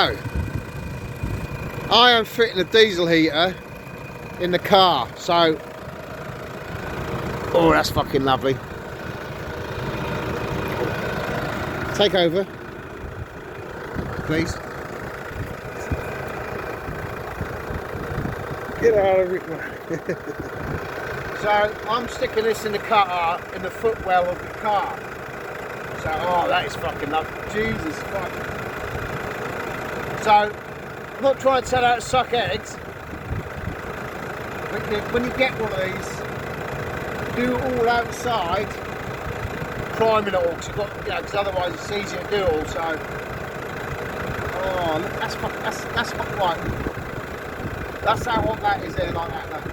So, I am fitting a diesel heater in the car. So, oh, that's fucking lovely. Take over, please. Get out of it, man. So I'm sticking this in the car, in the footwell of the car. So, oh, that is fucking lovely. Jesus fuck. So, I'm not trying to tell how to suck eggs. When you get one of these, do it all outside, priming it all, because otherwise it's easier to do all. So, oh, look, that's not right. That's how hot that is there, like that. Look.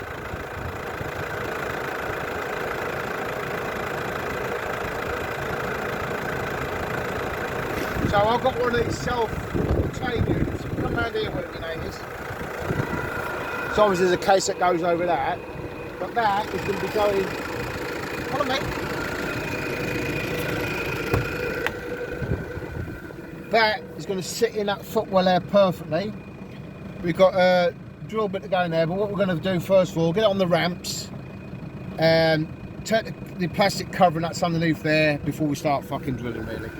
So I've got one of these self-contained units. You can come round here, whatever your name is. So obviously there's a case that goes over that, but that is going to be going. Hold on, mate. That is going to sit in that footwell there perfectly. We've got a drill bit to go in there, but what we're going to do first of all, get it on the ramps and take the plastic covering that's underneath there before we start fucking drilling, really.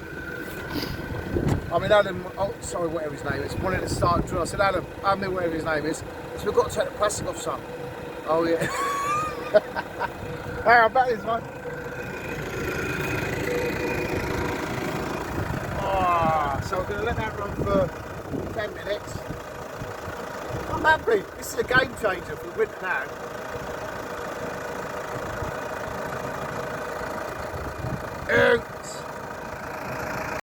I mean, Adam, oh, sorry, whatever his name is, wanted to start drill. I said, Adam, whatever his name is, so we've got to take the plastic off some. Oh, yeah. Hang on, back this one. Oh, so we're going to let that run for 10 minutes. I'm happy. This is a game changer for winter now.